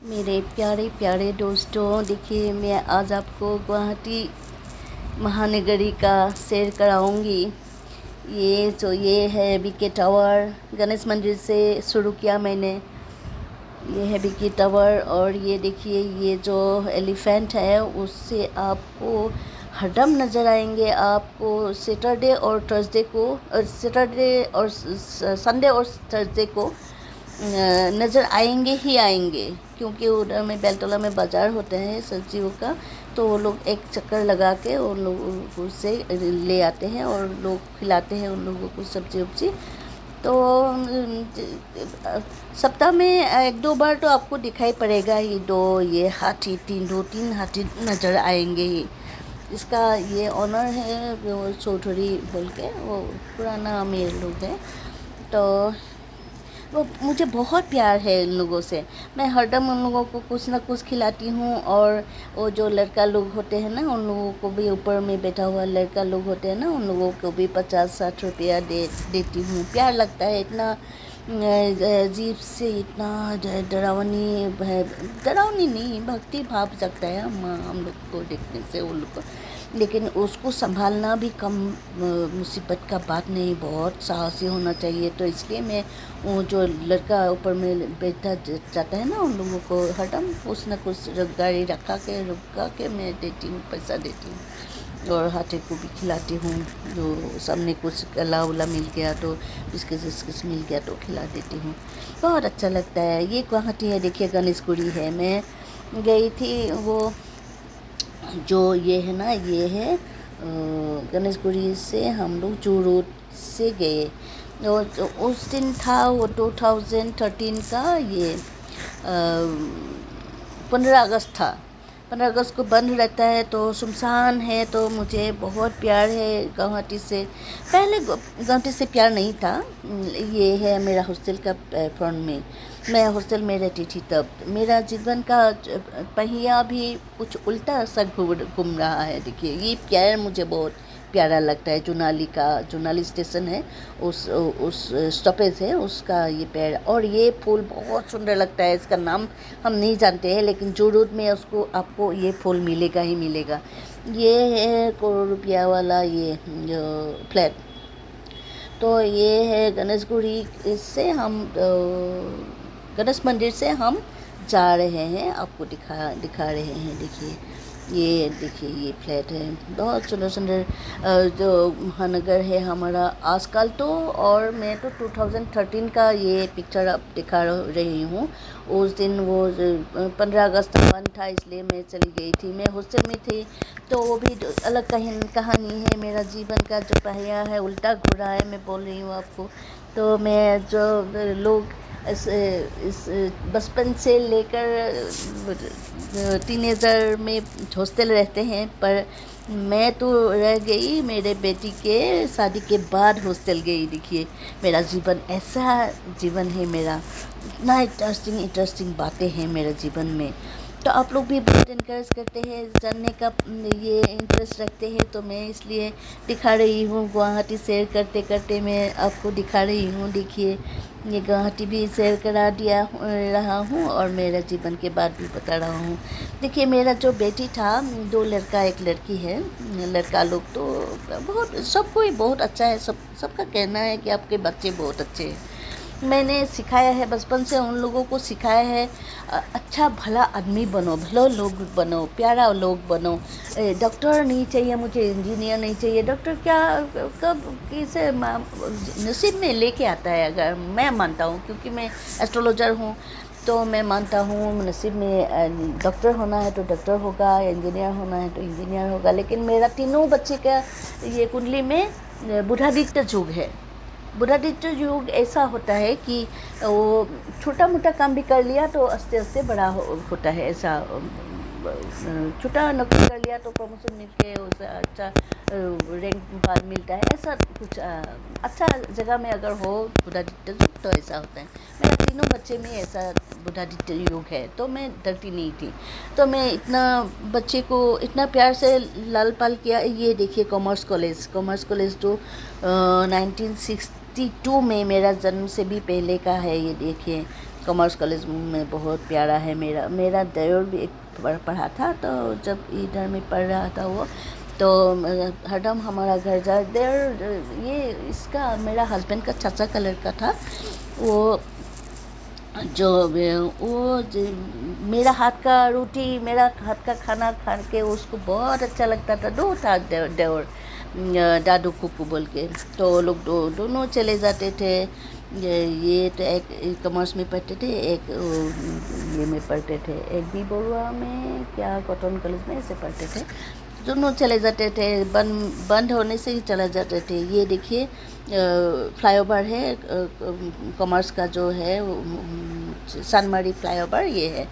मेरे प्यारे प्यारे दोस्तों, देखिए मैं आज आपको गुवाहाटी महानगरी का सैर कराऊंगी। ये है बीके टावर। गणेश मंदिर से शुरू किया मैंने। ये है बीके टावर और ये देखिए ये जो एलिफेंट है उससे आपको हरदम नज़र आएंगे। आपको सैटरडे और थर्सडे को, सैटरडे और संडे और थर्सडे को नज़र आएंगे ही आएंगे, क्योंकि उधर में बेलतला में बाज़ार होता है सब्जियों का। तो वो लोग एक चक्कर लगा के उन लोगों से ले आते हैं और लोग खिलाते हैं उन लोगों को सब्जी उब्जी। तो सप्ताह में एक दो बार तो आपको दिखाई पड़ेगा ये हाथी, दो तीन हाथी नज़र आएंगे ही। इसका ये ऑनर है वो चौधरी बोल के, वो पुराना अमीर लोग है। तो वो मुझे बहुत प्यार है इन लोगों से। मैं हरदम उन लोगों को कुछ ना कुछ खिलाती हूँ। और वो जो लड़का लोग होते हैं ना, उन लोगों को भी, ऊपर में बैठा हुआ लड़का लोग होते हैं ना, उन लोगों को भी 50-60 रुपया देती हूँ। प्यार लगता है इतना अजीब से, इतना डरावनी नहीं, भक्ति भाव जगता है हम लोग को देखने से उन लोग को। लेकिन उसको संभालना भी कम मुसीबत का बात नहीं, बहुत साहसी होना चाहिए। तो इसलिए मैं वो जो लड़का ऊपर में बैठा जाता है ना, उन लोगों को हरदम कुछ न कुछ गाड़ी रुका के मैं देती हूँ, पैसा देती हूँ। और हाथी को भी खिलाती हूँ। जो सामने कुछ गला उला मिल गया तो बिस्किट मिल गया तो खिला देती हूँ। बहुत अच्छा लगता है। ये गुवाहाटी है, देखिए गणेशगुड़ी है। मैं गई थी वो जो ये है ना, ये है गणेशगुड़ी से हम लोग जू रोड से गए। और उस दिन था वो 2013 का ये 15 अगस्त था। 15 अगस्त को बंद रहता है तो सुनसान है। तो मुझे बहुत प्यार है गुवाहाटी से। पहले गुवाहाटी से प्यार नहीं था। ये है मेरा हॉस्टल का फ्रंट में, मैं हॉस्टल में रहती थी तब। मेरा जीवन का पहिया भी कुछ उल्टा सा घूम रहा है। देखिए ये प्यार मुझे बहुत प्यारा लगता है। जुनाली स्टेशन है, उस स्टॉपेज है उसका ये पेड़। और ये फूल बहुत सुंदर लगता है। इसका नाम हम नहीं जानते हैं, लेकिन जो रोड में उसको आपको ये फूल मिलेगा ही मिलेगा। ये है करोड़ रुपया वाला ये जो फ्लैट। तो ये है गणेशगुड़ी से हम गणेश मंदिर से हम जा रहे हैं, आपको दिखा रहे हैं। देखिए ये फ्लैट है, बहुत सुंदर सुंदर जो महानगर है हमारा आजकल तो। और मैं तो 2013 का ये पिक्चर अब दिखा रही हूँ। उस दिन वो 15 अगस्त बंद था, इसलिए मैं चली गई थी। मैं हॉस्टल में थी। तो वो भी अलग कहानी है। मेरा जीवन का जो पहिया है उल्टा घुरा है, मैं बोल रही हूँ आपको। तो मैं जो लोग इस बचपन से लेकर टीनेजर में हॉस्टल रहते हैं, पर मैं तो रह गई मेरे बेटी के शादी के बाद हॉस्टल गई। देखिए मेरा जीवन ऐसा जीवन है मेरा। इतना इंटरेस्टिंग बातें हैं मेरे जीवन में। तो आप लोग भी बहुत इनकरेज करते हैं, जानने का ये इंटरेस्ट रखते हैं। तो मैं इसलिए दिखा रही हूँ। गुवाहाटी सैर करते करते मैं आपको दिखा रही हूँ। देखिए ये गुवाहाटी भी सैर करा रहा हूँ और मेरा जीवन के बात भी बता रहा हूँ। देखिए मेरा जो बेटी था, 2 लड़का 1 लड़की है। लड़का लोग तो बहुत, सबको ही बहुत अच्छा है। सबका कहना है कि आपके बच्चे बहुत अच्छे हैं। मैंने सिखाया है बचपन से, उन लोगों को सिखाया है अच्छा भला आदमी बनो, भलो लोग बनो, प्यारा लोग बनो। डॉक्टर नहीं चाहिए मुझे, इंजीनियर नहीं चाहिए। डॉक्टर क्या कब किसे नसीब में लेके आता है, अगर मैं मानता हूँ, क्योंकि मैं एस्ट्रोलॉजर हूँ। तो मैं मानता हूँ नसीब में डॉक्टर होना है तो डॉक्टर होगा, इंजीनियर होना है तो इंजीनियर होगा। लेकिन मेरा तीनों बच्चे का ये कुंडली में बुधादित्य युग है। बुधादित्य युग ऐसा होता है कि वो छोटा मोटा काम भी कर लिया तो आस्ते आस्ते बड़ा होता है। ऐसा छोटा नौकरी कर लिया तो प्रमोशन मिल के उसे अच्छा रैंक बाद मिलता है। ऐसा कुछ अच्छा जगह में अगर हो बुधादित्य युग तो ऐसा होता है। मेरा तीनों बच्चे में ऐसा बुधादित्य युग है। तो मैं डरती नहीं थी। तो मैं इतना बच्चे को इतना प्यार से लाल पाल किया। ये देखिए कॉमर्स कॉलेज जो 1962 में, मेरा जन्म से भी पहले का है। ये देखिए कॉमर्स कॉलेज में बहुत प्यारा है। मेरा देवर भी एक पढ़ा था, तो जब इधर में पढ़ रहा था वो, तो हरदम हमारा घर जा देवर, ये इसका मेरा हस्बैंड का चाचा का लड़का था वो, जो मेरा हाथ का रोटी, मेरा हाथ का खाना खा के उसको बहुत अच्छा लगता था। दो था देवर, दादू कुकू बोल के, तो लोग दोनों चले जाते थे। ये तो एक कॉमर्स में पढ़ते थे, एक ये में पढ़ते थे, एक बी बरुआ में क्या कॉटन कॉलेज में ऐसे पढ़ते थे। दोनों चले जाते थे, बंद होने से ही चले जाते थे। ये देखिए फ्लाईओवर है कॉमर्स का जो है, सनमरी फ्लाईओवर ये है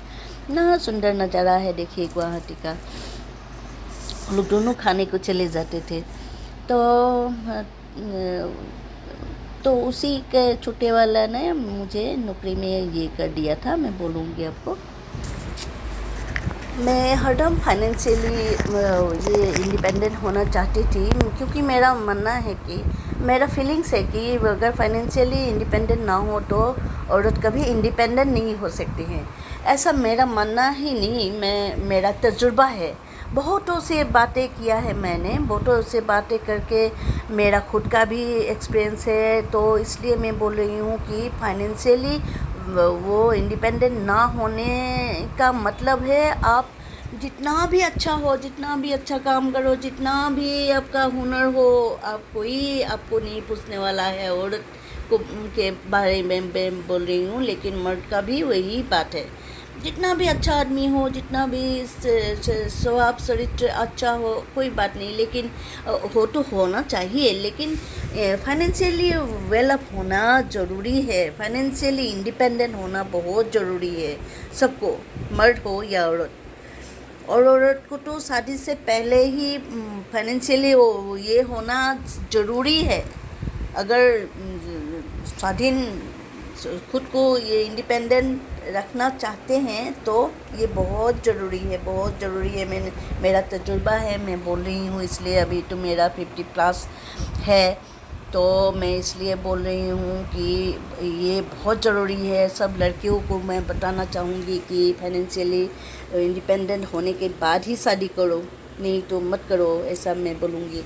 ना, सुंदर नज़ारा है। देखिए गुवाहाटी का, लोग दोनों खाने को चले जाते थे। तो उसी के छोटे वाला ने मुझे नौकरी में ये कर दिया था। मैं बोलूँगी आपको, मैं हरदम फाइनेंशियली ये इंडिपेंडेंट होना चाहती थी, क्योंकि मेरा मानना है कि, मेरा फीलिंग्स है कि अगर फाइनेंशियली इंडिपेंडेंट ना हो तो औरत कभी इंडिपेंडेंट नहीं हो सकती है। ऐसा मेरा मानना ही नहीं, मेरा तजुर्बा है। बहुतों से बातें किया है मैंने, बहुतों से बातें करके मेरा खुद का भी एक्सपीरियंस है। तो इसलिए मैं बोल रही हूँ कि फाइनेंशियली वो इंडिपेंडेंट ना होने का मतलब है, आप जितना भी अच्छा हो, जितना भी अच्छा काम करो, जितना भी आपका हुनर हो, कोई आपको नहीं पूछने वाला है। औरत को के बारे में मैं बोल रही हूँ, लेकिन मर्द का भी वही बात है। जितना भी अच्छा आदमी हो, जितना भी स्वभाव चरित्र अच्छा हो, कोई बात नहीं, लेकिन हो तो होना चाहिए, लेकिन फाइनेंशियली वेलअप होना ज़रूरी है। फाइनेंशियली इंडिपेंडेंट होना बहुत ज़रूरी है सबको, मर्द हो या औरत। और औरत को तो शादी से पहले ही फाइनेंशियली ये होना ज़रूरी है। अगर स्वाधीन खुद को ये इंडिपेंडेंट रखना चाहते हैं तो ये बहुत ज़रूरी है, बहुत ज़रूरी है। मेरा तजुर्बा है, मैं बोल रही हूँ इसलिए। अभी तो मेरा 50+ है, तो मैं इसलिए बोल रही हूँ कि ये बहुत ज़रूरी है। सब लड़कियों को मैं बताना चाहूँगी कि फाइनेंशियली इंडिपेंडेंट होने के बाद ही शादी करो, नहीं तो मत करो, ऐसा मैं बोलूँगी।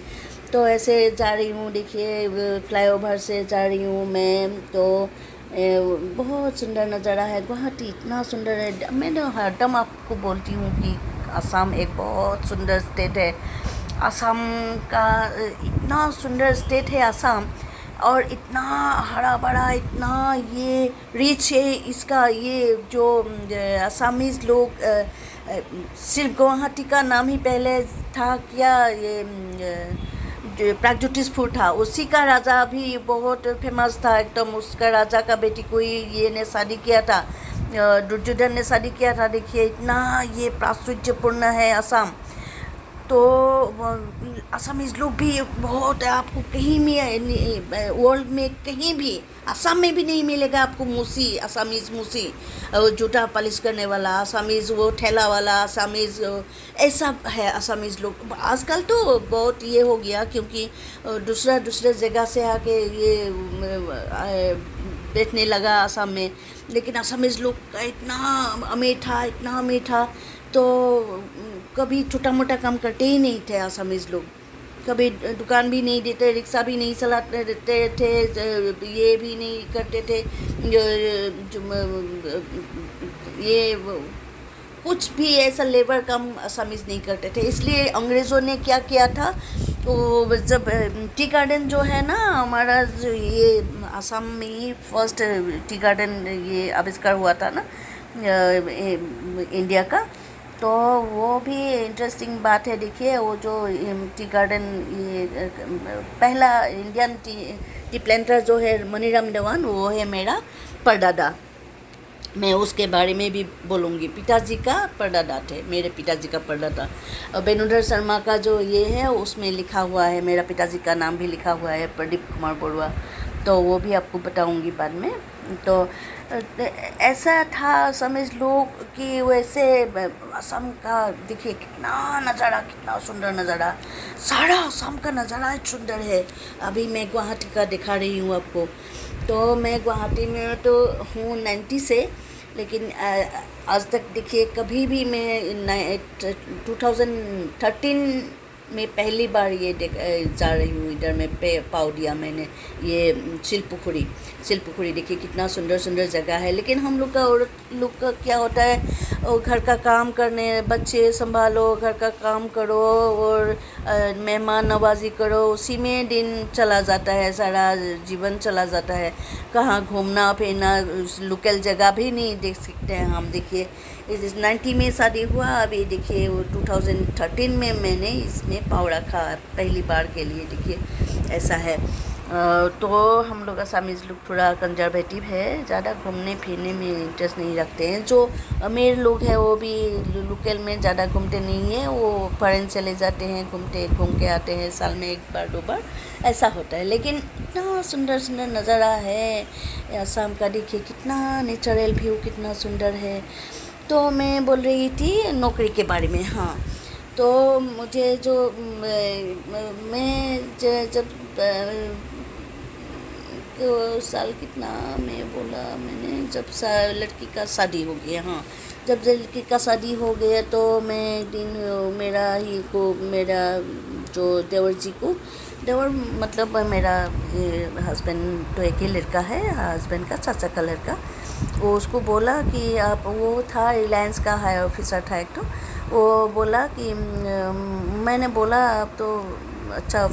तो ऐसे जा रही हूँ, देखिए फ्लाईओवर से जा रही हूँ मैं, तो बहुत सुंदर नज़ारा है। गुवाहाटी इतना सुंदर है। मैं तो हरदम आपको बोलती हूँ कि असम एक बहुत सुंदर स्टेट है। असम का इतना सुंदर स्टेट है असम, और इतना हरा भरा, इतना ये रिच है इसका। ये जो असमीज़ लोग, सिर्फ गुवाहाटी का नाम ही पहले था क्या, ये प्रागज्योतिषपुर था, उसी का राजा भी बहुत फेमस था एकदम। उसका राजा का बेटी कोई ये ने शादी किया था, दुर्योधन ने शादी किया था। देखिए इतना ये प्राचुर्यपूर्ण है असम। तो असमीज़ लोग भी बहुत, आपको कहीं भी वर्ल्ड में कहीं भी, असम में भी नहीं मिलेगा आपको मूसी, असमीज़ मूसी, जूता पॉलिश करने वाला असमीज़, वो ठेला वाला असमीज़, ऐसा है असमीज़ लोग। आजकल तो बहुत ये हो गया, क्योंकि दूसरे जगह से आके ये बैठने लगा असम में। लेकिन असमीज़ लोग का इतना अमीर था, इतना अमीर था, तो कभी छोटा मोटा काम करते ही नहीं थे असमीज़ लोग। कभी दुकान भी नहीं देते, रिक्शा भी नहीं चलाते थे, ये भी नहीं करते थे, ये कुछ भी ऐसा लेबर काम असमीज़ नहीं करते थे। इसलिए अंग्रेज़ों ने क्या किया था, तो जब टी गार्डन जो है ना हमारा, जो ये असम में ही फर्स्ट टी गार्डन ये आविष्कार हुआ था ना इंडिया का, तो वो भी इंटरेस्टिंग बात है। देखिए वो जो टी गार्डन, ये पहला इंडियन टी प्लांटर जो है मनीराम देवान, वो है मेरा परदादा। मैं उसके बारे में भी बोलूँगी। पिताजी का परदादा थे, मेरे पिताजी का परदादा। बेनुधर शर्मा का जो ये है उसमें लिखा हुआ है, मेरा पिताजी का नाम भी लिखा हुआ है, प्रदीप कुमार बरुआ। तो वो भी आपको बताऊँगी बाद में। तो ऐसा था समझ लो कि वैसे असम का देखिए कितना नज़ारा, कितना सुंदर नज़ारा, सारा असम का नज़ारा सुंदर है। अभी मैं गुवाहाटी का दिखा रही हूँ आपको। तो मैं गुवाहाटी में तो हूँ 90 से, लेकिन आज तक देखिए कभी भी मैं 2013 में पहली बार ये जा रही हूँ इधर में पाव दिया मैंने ये शिल्पपुखुरी देखिए कितना सुंदर सुंदर जगह है। लेकिन हम लोग का औरत लोग का क्या होता है, और घर का काम करने, बच्चे संभालो, घर का काम करो और मेहमान नवाजी करो, उसी में दिन चला जाता है, सारा जीवन चला जाता है। कहाँ घूमना फिरना, लोकल जगह भी नहीं देख सकते हैं हम। देखिए इस 90 में शादी हुआ, अभी देखिए 2013 में मैंने इसमें पाँव रखा पहली बार के लिए। देखिए ऐसा है। तो हम लोग असामीज़ लोग थोड़ा कंजर्वेटिव है, ज़्यादा घूमने फिरने में इंटरेस्ट नहीं रखते हैं। जो अमीर लोग हैं वो भी लोकल में ज़्यादा घूमते नहीं हैं, वो फॉरेन चले जाते हैं, घूम के आते हैं साल में एक बार दो बार, ऐसा होता है। लेकिन इतना सुंदर सुंदर नज़ारा है असम का, देखिए कितना नेचुरल व्यू कितना सुंदर है। तो मैं बोल रही थी नौकरी के बारे में। हाँ, तो मुझे जो मैं जब साल कितना मैं बोला मैंने, जब लड़की का शादी हो गया। हाँ, जब लड़की का शादी हो गया तो मैं एक दिन मेरा जो देवर मतलब मेरा हस्बैंड तो एक ही लड़का है, हस्बैंड का चाचा का लड़का, वो उसको बोला कि आप, वो था रिलायंस का हायर ऑफिसर था एक, तो वो बोला कि मैंने बोला आप तो अच्छा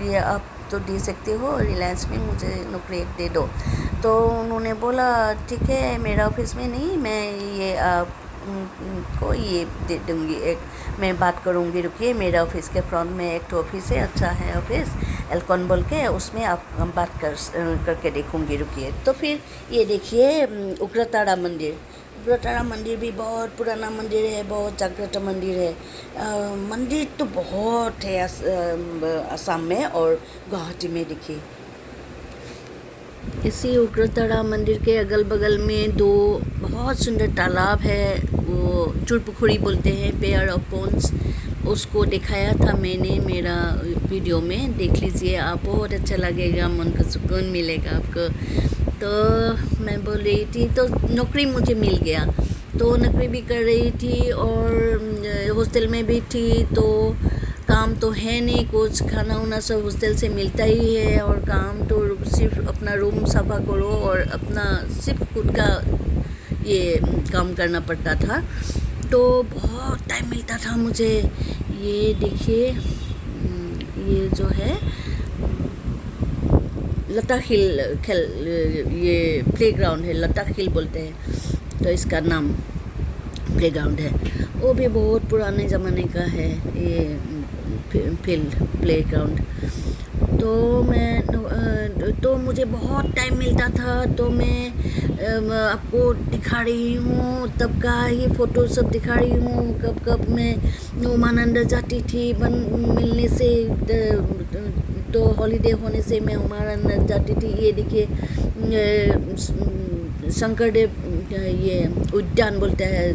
ये आप तो दे सकते हो रिलायंस में, मुझे नौकरी एक दे दो। तो उन्होंने बोला ठीक है, मेरा ऑफिस में नहीं, मैं ये को ये दे दूँगी, एक मैं बात करूँगी, रुकिए, मेरा ऑफिस के फ्रंट में एक तो ऑफिस है, अच्छा है ऑफिस एल्कॉन बोल के, उसमें आप बात करके देखूँगी, रुकिए। तो फिर ये देखिए उग्रतारा मंदिर भी बहुत पुराना मंदिर है, बहुत जागृत मंदिर है। मंदिर तो बहुत है असम में और गुवाहाटी में। देखिए इसी उग्रतारा मंदिर के अगल बगल में दो बहुत सुंदर तालाब है, वो चुरपुखुरी बोलते हैं, पेयर ऑफ पोन्स, उसको दिखाया था मैंने मेरा वीडियो में, देख लीजिए आप, बहुत अच्छा लगेगा, मन को सुकून मिलेगा आपको। तो मैं बोल रही थी, तो नौकरी मुझे मिल गया, तो नौकरी भी कर रही थी और हॉस्टल में भी थी, तो काम तो है नहीं कुछ, खाना वाना सब हॉस्टल से मिलता ही है, और काम तो सिर्फ अपना रूम सफा करो और अपना सिर्फ खुद का ये काम करना पड़ता था। तो बहुत टाइम मिलता था मुझे। ये देखिए ये जो है लता हिल ये प्लेग्राउंड है, लता हिल बोलते हैं, तो इसका नाम प्लेग्राउंड है, वो भी बहुत पुराने ज़माने का है ये फील्ड प्लेग्राउंड। तो मुझे बहुत टाइम मिलता था, तो मैं आपको दिखा रही हूँ तब का ये फ़ोटो सब दिखा रही हूँ। कब मैं उमानंद जाती थी मिलने से, तो हॉलीडे होने से मैं उमानंद जाती थी। ये देखिए शंकरदेव ये उद्यान बोलते हैं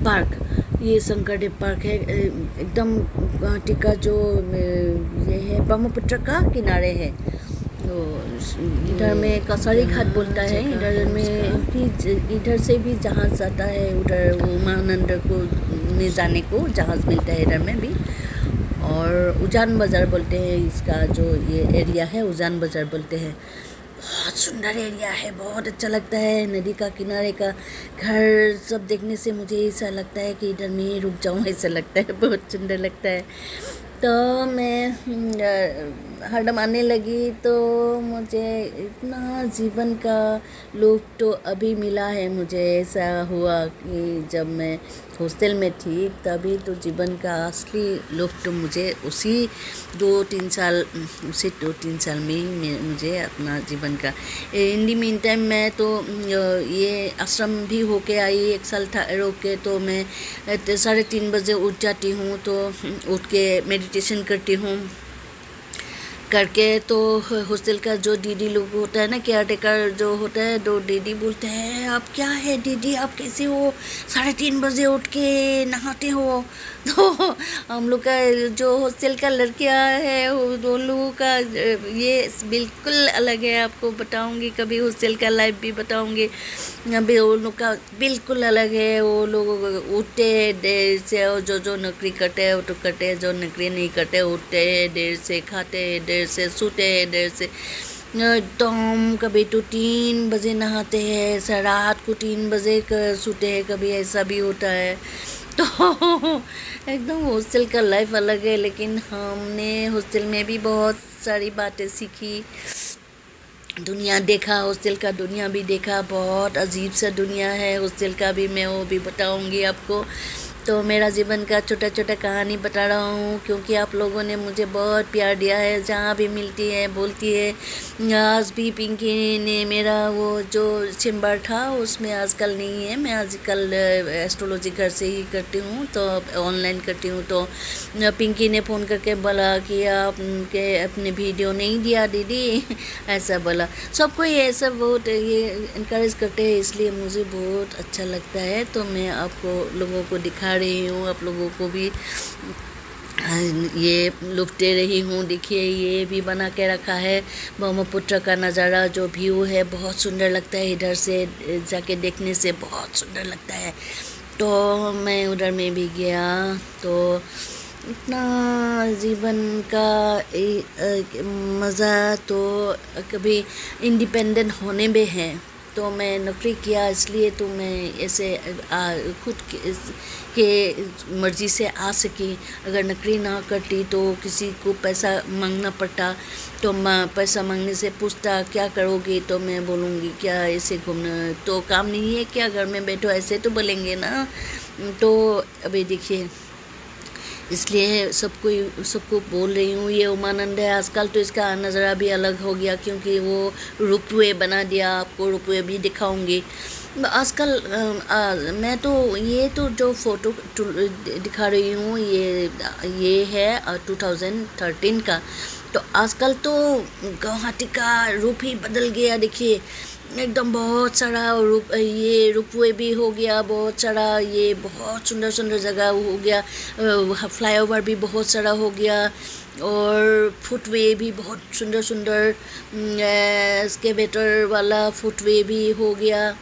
पार्क, ये शंकरदेव पार्क है, एकदम गुवाहाटी का जो ये है ब्रह्मपुत्र का किनारे है। तो इधर में कसारी घाट बोलता है, इधर में भी, इधर से भी जहाज़ जाता है, उधर उमानंद को में जाने को जहाज़ मिलता है इधर में भी। और उजान बाज़ार बोलते हैं इसका, जो ये एरिया है उजान बाज़ार बोलते हैं। बहुत सुंदर एरिया है, बहुत अच्छा लगता है, नदी का किनारे का घर सब देखने से मुझे ऐसा लगता है कि इधर में रुक जाऊँ, ऐसा लगता है, बहुत सुंदर लगता है। तो मैं हरदम आने लगी, तो मुझे इतना जीवन का लुत्फ़ तो अभी मिला है। मुझे ऐसा हुआ कि जब मैं हॉस्टल में थी तभी तो जीवन का असली लुत्फ़ तो मुझे उसी 2-3 साल में ही मुझे अपना जीवन का। इन दी मीन टाइम मैं तो ये आश्रम भी होके आई, 1 साल था रोक के, तो मैं 3:30 बजे उठ जाती हूँ, तो उठ के मेडिटेशन करती हूँ, करके तो हॉस्टल का जो दीदी लोग होता है ना, केयर टेकर जो होता है, तो दीदी बोलते हैं आप क्या है दीदी, आप कैसे हो, 3:30 बजे उठ के नहाते हो। तो हम लोग का जो हॉस्टल का लड़कियां है वो लोगों का ये बिल्कुल अलग है। आपको बताऊंगी कभी, हॉस्टल का लाइफ भी बताऊंगी। अभी वो लोग का बिल्कुल अलग है। वो लोग उठते हैं देर से, और जो नौकरी करते हैं वो तो करते हैं, जो नौकरी नहीं करते उठते हैं देर से, खाते हैं देर से, सोते हैं देर से। एकदम कभी तो 3 बजे नहाते हैं, ऐसा रात को 3 बजे सोते हैं, कभी ऐसा भी होता है। तो एकदम हॉस्टल का लाइफ अलग है। लेकिन हमने हॉस्टल में भी बहुत सारी बातें सीखी, दुनिया देखा, हॉस्टल का दुनिया भी देखा। बहुत अजीब सा दुनिया है हॉस्टल का भी, मैं वो भी बताऊंगी आपको। तो मेरा जीवन का छोटा छोटा कहानी बता रहा हूँ, क्योंकि आप लोगों ने मुझे बहुत प्यार दिया है। जहाँ भी मिलती है बोलती है। आज भी पिंकी ने मेरा वो जो चैम्बर था उसमें आजकल नहीं है, मैं आजकल एस्ट्रोलॉजी घर से ही करती हूँ, तो ऑनलाइन करती हूँ। तो पिंकी ने फ़ोन करके बोला कि आपके अपने वीडियो नहीं दिया दीदी, ऐसा बोला। सबको ये सब बहुत ये इनकरेज करते हैं, इसलिए मुझे बहुत अच्छा लगता है। तो मैं आपको लोगों को दिखा रही हूँ, आप लोगों को भी ये लुटते रही हूँ। देखिए ये भी बना के रखा है ब्रह्मपुत्र का नज़ारा, जो व्यू है बहुत सुंदर लगता है, इधर से जाके देखने से बहुत सुंदर लगता है। तो मैं उधर में भी गया, तो इतना जीवन का मज़ा तो कभी इंडिपेंडेंट होने में है। तो मैं नौकरी किया इसलिए तो मैं ऐसे खुद के मर्ज़ी से आ सकी। अगर नौकरी ना करती तो किसी को पैसा मांगना पड़ता, तो मैं पैसा मांगने से पूछता क्या करोगी, तो मैं बोलूँगी क्या ऐसे घूमना तो काम नहीं है क्या, घर में बैठो, ऐसे तो बोलेंगे ना। तो अभी देखिए, इसलिए सबको बोल रही हूँ ये उमानंद है। आजकल तो इसका नज़ारा भी अलग हो गया, क्योंकि वो रोपवे बना दिया। आपको रोपवे भी दिखाऊंगी आजकल। मैं तो ये तो जो फ़ोटो दिखा रही हूँ ये है 2013 का। तो आजकल तो गुवाहाटी का रूप ही बदल गया। देखिए एकदम बहुत सारा ये रोपवे भी हो गया, बहुत सारा ये बहुत सुंदर सुंदर जगह हो गया, फ्लाईओवर भी बहुत सारा हो गया, और फुटवे भी बहुत सुंदर सुंदर एस्केलेटर वाला फुटवे भी हो गया,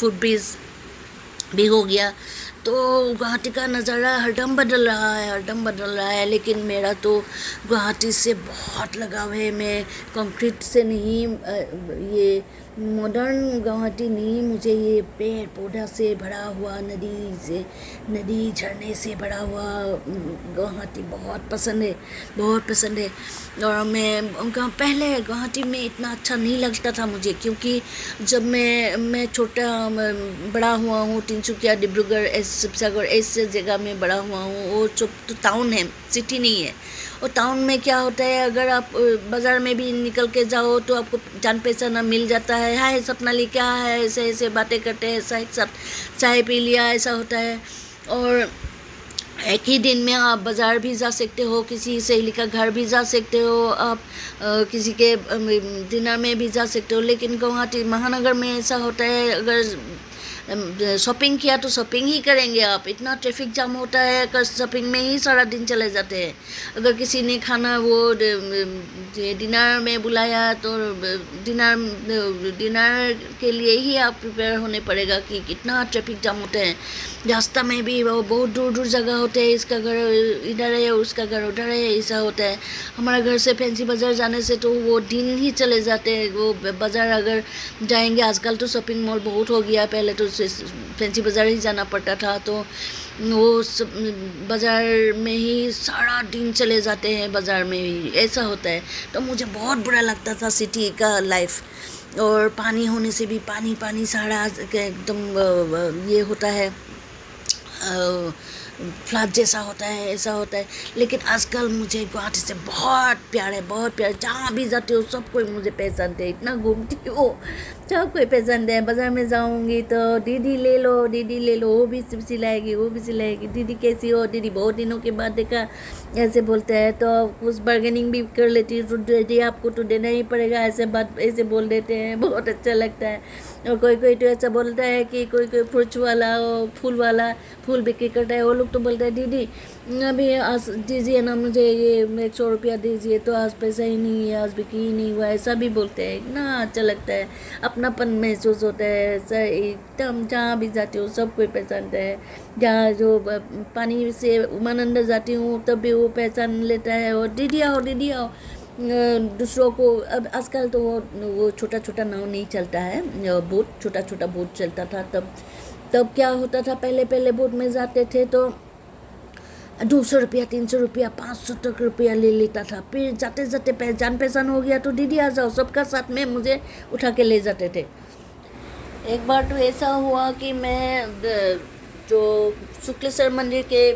फुटब्रिज भी हो गया। तो गुवाहाटी का नज़ारा हरदम बदल रहा है। लेकिन मेरा तो गुवाहाटी से बहुत लगाव है। मैं कंक्रीट से नहीं, ये मॉडर्न गुवाहाटी नहीं, मुझे ये पेड़ पौधा से भरा हुआ, नदी झरने से भरा हुआ गुवाहाटी बहुत पसंद है। और मैं पहले गुवाहाटी में इतना अच्छा नहीं लगता था मुझे, क्योंकि जब मैं छोटा बड़ा हुआ हूँ तिनसुकिया, डिब्रूगढ़, शिवसागर ऐसे जगह में बड़ा हुआ हूँ। वो तो टाउन है, सिटी नहीं है। और टाउन में क्या होता है, अगर आप बाज़ार में भी निकल के जाओ तो आपको जान पहचाना मिल जाता है। हाय सपनाली क्या है, ऐसे ऐसे बातें करते हैं, साथ चाय पी लिया, ऐसा होता है। और एक ही दिन में आप बाज़ार भी जा सकते हो, किसी सहेली का घर भी जा सकते हो, आप किसी के डिनर में भी जा सकते हो। लेकिन गुवाहाटी महानगर में ऐसा होता है, अगर शॉपिंग किया तो शॉपिंग ही करेंगे आप, इतना ट्रैफिक जाम होता है, अगर शॉपिंग में ही सारा दिन चले जाते हैं। अगर किसी ने खाना वो डिनर में बुलाया तो डिनर के लिए ही आप प्रिपेयर होने पड़ेगा, कि कितना ट्रैफिक जाम होते हैं। रास्ता में भी वो बहुत दूर दूर जगह होते हैं, इसका घर इधर है, उसका घर उधर है, ऐसा होता है। हमारा घर से फैंसी बाज़ार जाने से तो वो दिन ही चले जाते हैं। वो बाज़ार अगर जाएंगे, आजकल तो शॉपिंग मॉल बहुत हो गया, पहले तो फैंसी बाज़ार ही जाना पड़ता था। तो वो बाज़ार में ही सारा दिन चले जाते हैं, बाज़ार में ही ऐसा होता है। तो मुझे बहुत बुरा लगता था सिटी का लाइफ। और पानी होने से भी पानी सारा एकदम ये होता है, फ्लैट जैसा होता है, ऐसा होता है। लेकिन आजकल मुझे गुवाहाटी से बहुत प्यार है, बहुत प्यार। जहाँ भी जाती हूँ सब कोई मुझे पहचानते हैं, इतना घूमती हूँ सब कोई पहचानते हैं। बाज़ार में जाऊँगी तो दीदी ले लो, दीदी ले लो, वो भी सिलाएगी, वो भी सिलाएगी, दीदी कैसी हो, दीदी बहुत दिनों के बाद देखा, ऐसे बोलते हैं। तो कुछ बार्गेनिंग भी कर लेती हूँ, तो दीदी आपको तो देना ही पड़ेगा, ऐसे बात ऐसे बोल देते हैं, बहुत अच्छा लगता है। और कोई कोई तो ऐसा बोलता है कि कोई कोई फ्रूट्स वाला, फूल वाला, फूल बिक्री करता है, वो लोग तो बोलते हैं दीदी अभी आज दीजिए ना मुझे ये 100 रुपया दीजिए, तो आज पैसा ही नहीं है, आज बिक्री ही नहीं हुआ, ऐसा भी बोलते हैं। इतना अच्छा लगता है, अपनापन महसूस होता है। ऐसा एकदम जहाँ भी जाती हूँ सब कोई पहचानता है। जहाँ जो पानी से उमानंद जाती हूँ तब भी वो पहचान लेता है, और दीदी आओ, दीदी आओ। दूसरों को अब आजकल तो वो छोटा छोटा नाव नहीं चलता है, बोट, छोटा छोटा बोट चलता था। तब क्या होता था, पहले पहले बोट में जाते थे तो 200 रुपया, 300 रुपया, 500 तक रुपया ले लेता था। फिर जाते जाते जान पहचान हो गया तो दीदी आ जाओ, सबका साथ में मुझे उठा के ले जाते थे। एक बार तो ऐसा हुआ कि मैं जो शुक्लेश्वर मंदिर के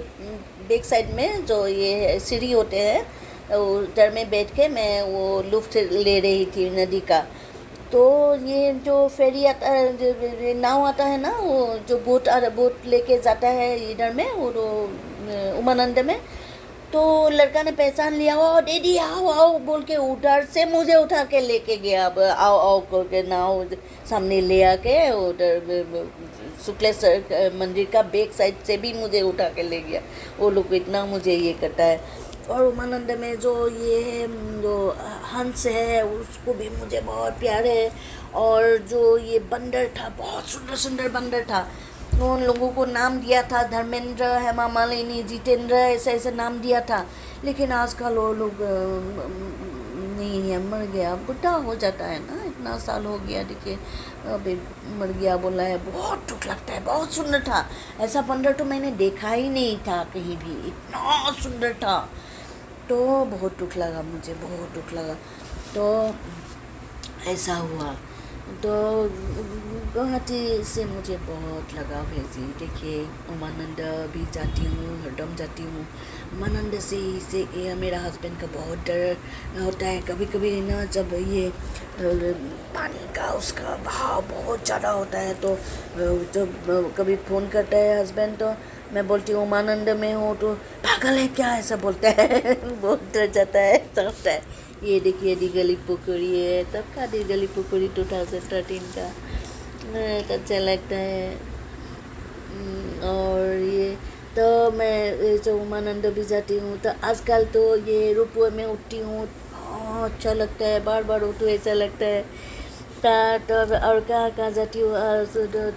बैक साइड में जो ये सीढ़ी होते हैं, उधर में बैठ के मैं वो लुफ्त ले रही थी नदी का। तो ये जो फेरी आता है, जो नाव आता है ना, वो जो बोट लेके जाता है इधर में, वो उमानंद में। तो लड़का ने पहचान लिया, वो दीदी आओ आओ बोल के उधर से मुझे उठा के लेके गया। अब आओ आओ करके नाव सामने ले आके उधर शुक्लेश्वर मंदिर का बैक साइड से भी मुझे उठा के ले गया। वो लोग इतना मुझे ये करता है। और उमानंद में जो ये है, जो हंस है, उसको भी मुझे बहुत प्यार है। और जो ये बंदर था, बहुत सुंदर सुंदर बंदर था। उन लोगों को नाम दिया था धर्मेंद्र, हेमा मालिनी, जितेंद्र, ऐसा ऐसा नाम दिया था। लेकिन आजकल वो लोग नहीं है, मर गया, बुढ़ा हो जाता है ना, इतना साल हो गया, देखिए अभी मर गया बोला है। बहुत दुख लगता है, बहुत सुंदर था। ऐसा बंदर तो मैंने देखा ही नहीं था कहीं भी, इतना सुंदर था। तो बहुत दुख लगा, मुझे बहुत दुख लगा। तो ऐसा हुआ। तो गुवाहाटी से मुझे बहुत लगाव है जी। देखिए उमानंद भी जाती हूँ, हरदम जाती हूँ। उमानंद से ये मेरा हस्बैंड का बहुत डर होता है कभी कभी ना, जब ये पानी का उसका बहाव बहुत ज़्यादा होता है। तो जब कभी फ़ोन करता है हस्बैंड, तो मैं बोलती हूँ उमानंद में हो, तो पागल है क्या, ऐसा बोलता है बहुत डर जाता है, समझता है। ये देखिए दिगली पुकुरी है, तब का दिगली पुकुरी 2013 का, अच्छा लगता है। और ये तो मैं जो उमानंद भी जाती हूँ, तो आजकल तो ये रोपवे में उठती हूँ, अच्छा लगता है, बार बार उठो ऐसा लगता है। तो और कहाँ जाती हूँ,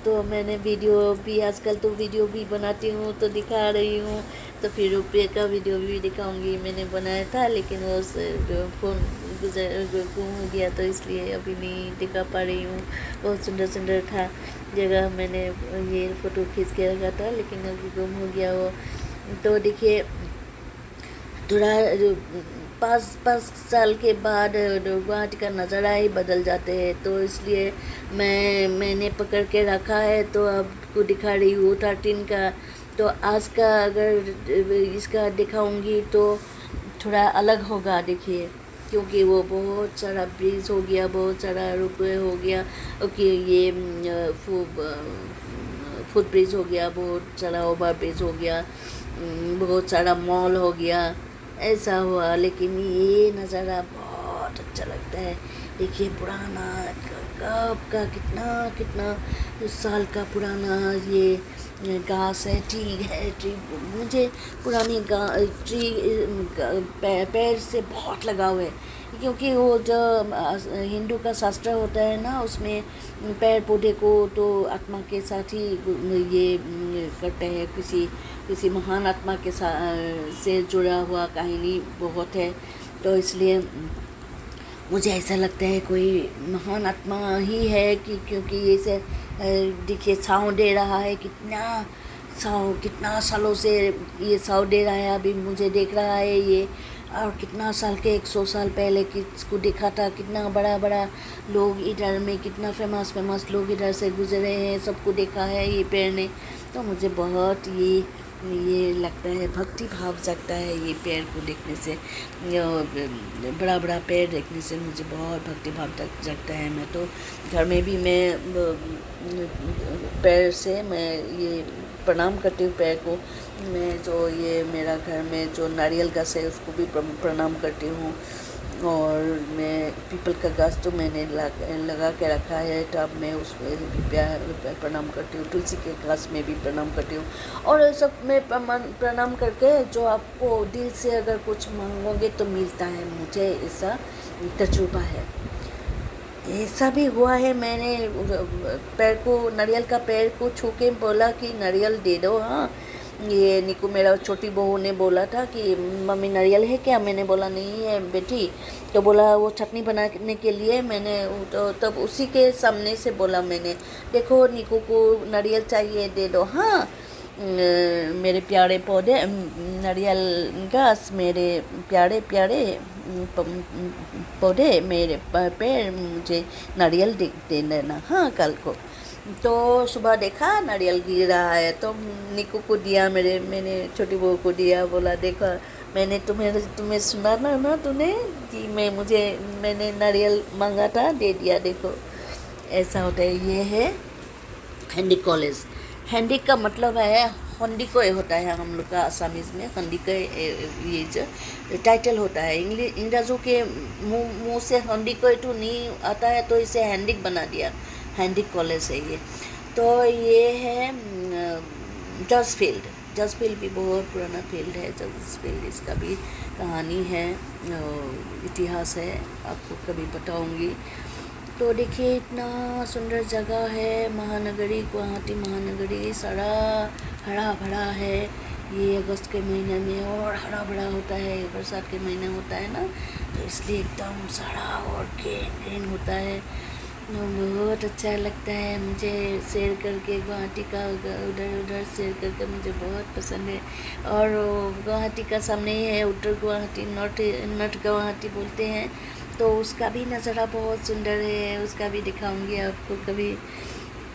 तो मैंने वीडियो भी, आजकल तो वीडियो भी बनाती हूँ, तो दिखा रही हूँ। तो फिर रुपये का वीडियो भी दिखाऊंगी। मैंने बनाया था, लेकिन वो फ़ोन गुम हो गया, तो इसलिए अभी नहीं दिखा पा रही हूँ। बहुत सुंदर सुंदर था जगह, मैंने ये फ़ोटो खींच के रखा था, लेकिन अभी गुम हो गया वो। तो देखिए थोड़ा 5 साल के बाद गुवाहाटी का नज़ारा ही बदल जाते हैं, तो इसलिए मैंने पकड़ के रखा है। तो आपको दिखा रही हूँ 13 का। तो आज का अगर इसका दिखाऊंगी तो थोड़ा अलग होगा, देखिए, क्योंकि वो बहुत सारा ब्रिज हो गया, बहुत सारा रोपवे हो गया, ओके, ये फुट ब्रिज हो गया, बहुत सारा ओवर ब्रिज हो गया, बहुत सारा मॉल हो गया, ऐसा हुआ। लेकिन ये नज़ारा बहुत अच्छा लगता है। देखिए पुराना, कब का, कितना कितना साल का पुराना ये घास है, ट्री। मुझे पुरानी पेड़ से बहुत लगाव है, क्योंकि वो जो हिंदू का शास्त्र होता है ना, उसमें पेड़ पौधे को तो आत्मा के साथ ही ये करते हैं। किसी महान आत्मा के से जुड़ा हुआ कहानी बहुत है। तो इसलिए मुझे ऐसा लगता है कोई महान आत्मा ही है, कि क्योंकि ये से देखिए छाँव दे रहा है, कितना सालों से ये छाँव दे रहा है। अभी मुझे देख रहा है ये, और कितना साल के 100 साल पहले किसको देखा था, कितना बड़ा बड़ा लोग इधर में, कितना फेमस लोग इधर से गुजरे हैं, सबको देखा है ये पेड़ ने। तो मुझे बहुत ये ये लगता है भक्ति भाव जगता है ये पेड़ को देखने से। बड़ा बड़ा पेड़ देखने से मुझे बहुत भक्ति भाव जगता है। मैं तो घर में भी मैं पैर से मैं ये प्रणाम करती हूँ पेड़ को। मैं जो ये मेरा घर में जो नारियल गाछ है उसको भी प्रणाम करती हूँ। और मैं पीपल का गाछ तो मैंने लगा के रखा है टब में, उसमें भी प्रणाम करती हूँ। तुलसी के गाछ में भी प्रणाम करती हूँ। और सब में प्रणाम करके जो आपको दिल से अगर कुछ मांगोगे तो मिलता है, मुझे ऐसा तजुर्बा है। ऐसा भी हुआ है, मैंने पेड़ को नारियल का पेड़ को छू के बोला कि नारियल दे दो। हाँ, ये निकू मेरा छोटी बहू ने बोला था कि मम्मी नारियल है क्या? मैंने बोला नहीं है बेटी। तो बोला वो चटनी बनाने के लिए मैंने तो तब उसी के सामने से बोला मैंने, देखो निकू को नारियल चाहिए दे दो। हाँ, मेरे प्यारे पौधे नारियल घास, मेरे प्यारे प्यारे पौधे, मेरे पेड़, मुझे नारियल दे देना हाँ कल को। तो सुबह देखा नारियल गिर रहा है तो निकू को दिया, मैंने छोटी बहू को दिया। बोला देखो मैंने तुम्हें सुना ना तूने कि मैंने नारियल मांगा था, दे दिया। देखो ऐसा होता है। ये है हैंडी कॉलेज। हैंडी का मतलब है हंडी को होता है हम लोग का आसामीज़ में। हंडी का ये जो टाइटल होता है, इंग्रजों के मुंह से हंडी को तो नहीं आता है तो इसे हैंडिक बना दिया। हैंडिक कॉलेज है ये। तो ये है जज फील्ड भी बहुत पुराना फील्ड है। जज फील्ड इसका भी कहानी है, इतिहास है, आपको कभी बताऊंगी। तो देखिए इतना सुंदर जगह है, महानगरी गुवाहाटी महानगरी, सारा हरा भरा है। ये अगस्त के महीने में और हरा भरा होता है, बरसात के महीने होता है ना, तो इसलिए एकदम सारा और ग्रीन होता है। बहुत अच्छा लगता है मुझे सैर करके गुवाहाटी का, उधर सैर करके मुझे बहुत पसंद है। और गुवाहाटी का सामने ही है उत्तर गुवाहाटी, नॉर्थ गुवाहाटी बोलते हैं, तो उसका भी नज़ारा बहुत सुंदर है, उसका भी दिखाऊंगी आपको कभी।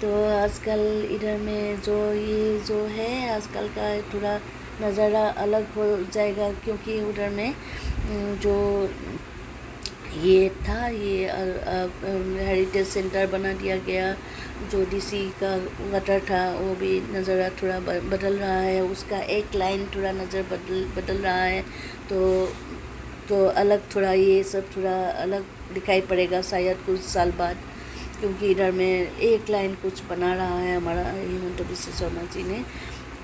तो आजकल इधर में जो है आजकल का थोड़ा नज़ारा अलग हो जाएगा, क्योंकि उधर में जो ये था ये हेरिटेज सेंटर बना दिया गया। जो डीसी का वाटर था वो भी नज़ारा थोड़ा बदल रहा है, उसका एक लाइन थोड़ा नज़र बदल रहा है। तो अलग थोड़ा ये सब थोड़ा अलग दिखाई पड़ेगा शायद कुछ साल बाद, क्योंकि इधर में एक लाइन कुछ बना रहा है हमारा हेमंत बिस्वा शर्मा जी ने।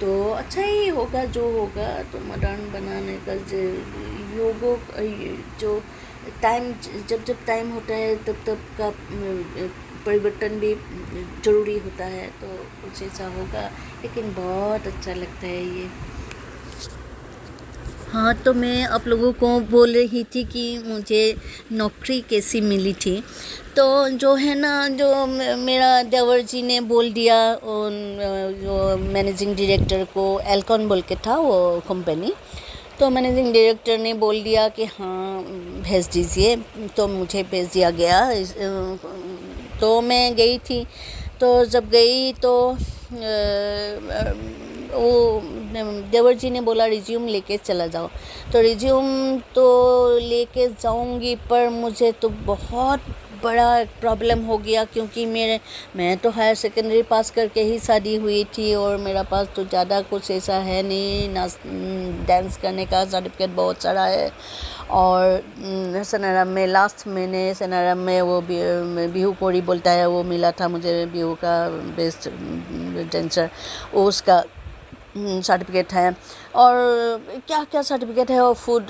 तो अच्छा ही होगा जो होगा। तो मॉडर्न बनाने का जो टाइम, जब टाइम होता है तब का परिवर्तन भी ज़रूरी होता है, तो कुछ ऐसा होगा। लेकिन बहुत अच्छा लगता है ये। हाँ, तो मैं आप लोगों को बोल रही थी कि मुझे नौकरी कैसी मिली थी। तो जो है ना, जो मेरा देवर जी ने बोल दिया, जो मैनेजिंग डायरेक्टर को, एल्कॉन बोल के था वो कंपनी, तो मैनेजिंग डायरेक्टर ने बोल दिया कि हाँ भेज दीजिए। तो मुझे भेज दिया गया। तो मैं गई थी। तो जब गई तो वो देवर जी ने बोला रिज्यूम लेके चला जाओ। तो रिज्यूम तो लेके जाऊंगी, पर मुझे तो बहुत बड़ा प्रॉब्लम हो गया, क्योंकि मैं तो हायर सेकेंडरी पास करके ही शादी हुई थी, और मेरा पास तो ज़्यादा कुछ ऐसा है नहीं। डांस करने का सर्टिफिकेट बहुत सारा है। और सनारम में लास्ट महीने सनारम में वो बिहू कोरी बोलता है वो मिला था मुझे, बिहू का बेस्ट डांसर, उसका सर्टिफिकेट है। और क्या क्या सर्टिफिकेट है, और फूड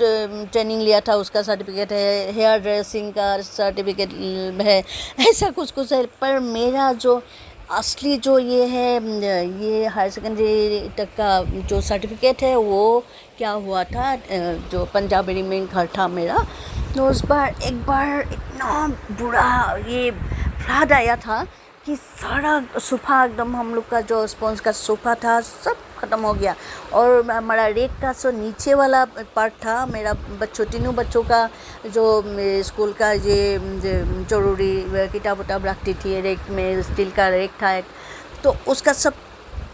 ट्रेनिंग लिया था उसका सर्टिफिकेट है, हेयर ड्रेसिंग का सर्टिफिकेट है, ऐसा कुछ है। पर मेरा जो असली जो ये है, ये हायर सेकेंडरी तक का जो सर्टिफिकेट है, वो क्या हुआ था, जो पंजाबी में घर था मेरा, तो उस बार एक बार इतना बुरा ये फ्लड आया था कि सारा सोफ़ा एकदम, हम लोग का जो स्पॉन्ज का सोफ़ा था सब ख़त्म हो गया। और हमारा रेक का जो नीचे वाला पार्ट था, मेरा तीनों बच्चों का जो स्कूल का ये ज़रूरी किताब उताब रखती थी, रेक में स्टील का रेक था एक, तो उसका सब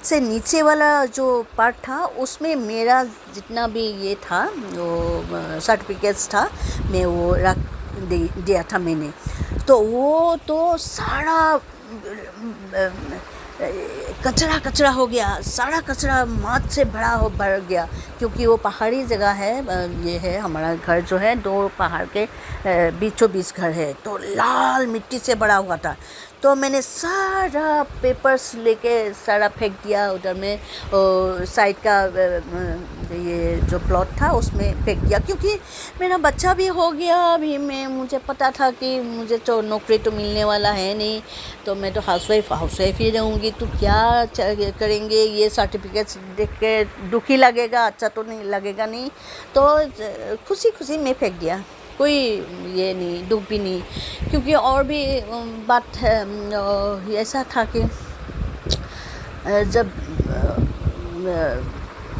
से नीचे वाला जो पार्ट था उसमें मेरा जितना भी ये था जो सर्टिफिकेट्स था मैं वो रख दिया था मैंने। तो वो तो सारा कचरा कचरा हो गया, सारा कचरा माद से भर गया, क्योंकि वो पहाड़ी जगह है। ये है हमारा घर जो है 2 पहाड़ के बीचों बीच घर है, तो लाल मिट्टी से भरा हुआ था। तो मैंने सारा पेपर्स लेके सारा फेंक दिया उधर में, साइड का ये जो प्लॉट था उसमें फेंक दिया, क्योंकि मेरा बच्चा भी हो गया अभी। मुझे पता था कि मुझे तो नौकरी तो मिलने वाला है नहीं, तो मैं तो हाउसवाइफ ही रहूँगी, तो क्या करेंगे। ये सर्टिफिकेट्स देख के दुखी लगेगा, अच्छा तो नहीं लगेगा नहीं। तो खुशी खुशी मैं फेंक दिया, कोई ये नहीं, दुख भी नहीं। क्योंकि और भी बात है, ऐसा था कि जब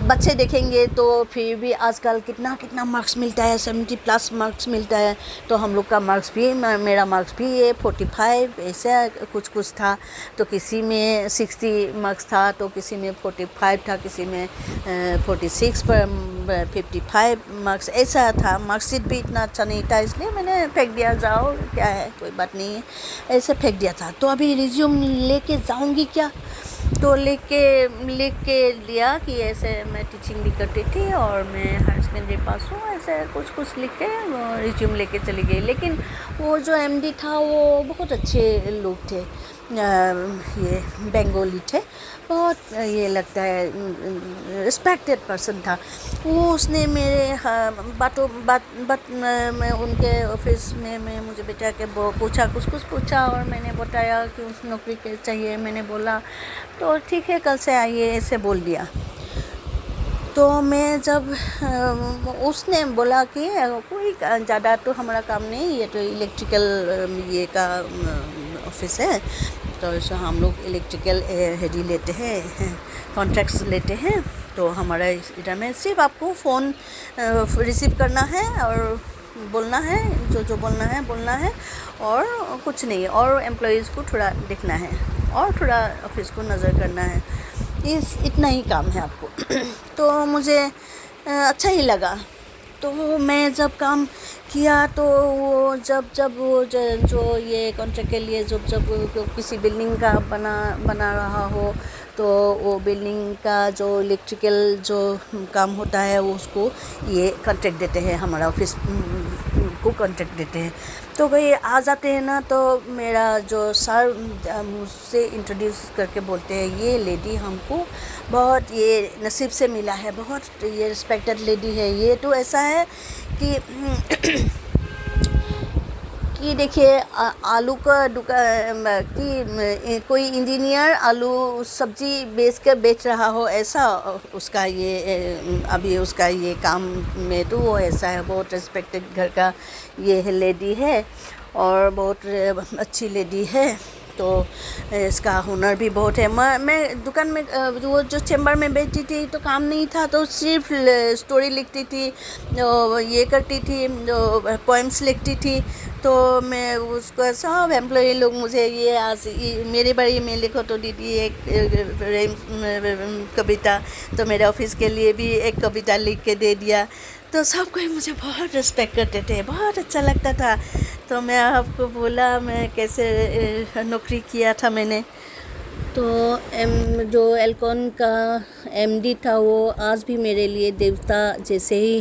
बच्चे देखेंगे तो फिर भी आजकल कितना मार्क्स मिलता है, 70+ मार्क्स मिलता है। तो हम लोग का मार्क्स भी, मेरा मार्क्स भी ये 45 ऐसा कुछ था। तो किसी में 60 मार्क्स था, तो किसी में 45 था, किसी में 46 पर 55 मार्क्स ऐसा था। मार्कशीट भी इतना अच्छा नहीं था, इसलिए मैंने फेंक दिया, जाओ क्या है, कोई बात नहीं है, ऐसे फेंक दिया था। तो अभी रिज्यूम लेके जाऊंगी क्या, तो लेके लिया कि ऐसे मैं टीचिंग भी करती थी और मैं हायर सेकेंडरी पास हूँ, ऐसे कुछ लिख के रिज्यूम लेके चली गई। लेकिन वो जो एमडी था वो बहुत अच्छे लोग थे, ये बंगाली थे, बहुत ये लगता है रिस्पेक्टेड पर्सन था वो। उसने मेरे बात में उनके ऑफिस में मैं मुझे बिठा के पूछा, कुछ पूछा, और मैंने बताया कि उस नौकरी के चाहिए। मैंने बोला तो ठीक है, कल से आइए, ऐसे बोल दिया। तो मैं जब उसने बोला कि कोई ज़्यादा तो हमारा काम नहीं, ये तो इलेक्ट्रिकल ये का ऑफिस है, तो ऐसा हम लोग इलेक्ट्रिकल हेडी लेते हैं, कॉन्ट्रैक्ट्स लेते हैं। तो हमारा इधर में सिर्फ आपको फ़ोन रिसीव करना है और बोलना है, जो बोलना है और कुछ नहीं, और एम्प्लॉइज़ को थोड़ा देखना है और थोड़ा ऑफिस को नज़र करना है, इतना ही काम है आपको। तो मुझे अच्छा ही लगा। तो मैं जब काम किया तो वो जब वो जो ये कॉन्ट्रैक्ट के लिए जब किसी बिल्डिंग का बना रहा हो, तो वो बिल्डिंग का जो इलेक्ट्रिकल जो काम होता है वो उसको ये कॉन्ट्रैक्ट देते हैं, हमारा ऑफिस को कॉन्ट्रैक्ट देते हैं। तो भाई आ जाते हैं ना, तो मेरा जो सर मुझसे इंट्रोड्यूस करके बोलते हैं, ये लेडी हमको बहुत ये नसीब से मिला है, बहुत ये रिस्पेक्टेड लेडी है। ये तो ऐसा है कि देखिए आलू का दुकान कि कोई इंजीनियर आलू सब्जी बेच रहा हो, ऐसा उसका ये अभी उसका ये काम में तो वो ऐसा है। बहुत रिस्पेक्टेड घर का ये लेडी है और बहुत अच्छी लेडी है। तो इसका हुनर भी बहुत है। मैं दुकान में वो जो चैम्बर में बैठती थी तो काम नहीं था, तो सिर्फ स्टोरी लिखती थी, ये करती थी, पोएम्स लिखती थी। तो मैं उसको सब एम्प्लॉय लोग मुझे ये आज मेरे बारे में लिखो तो दीदी एक कविता, तो मेरे ऑफिस के लिए भी एक कविता लिख के दे दिया। तो सब कोई मुझे बहुत रिस्पेक्ट करते थे, बहुत अच्छा लगता था। तो मैं आपको बोला मैं कैसे नौकरी किया था मैंने। तो जो एल्कॉन का एमडी था वो आज भी मेरे लिए देवता जैसे ही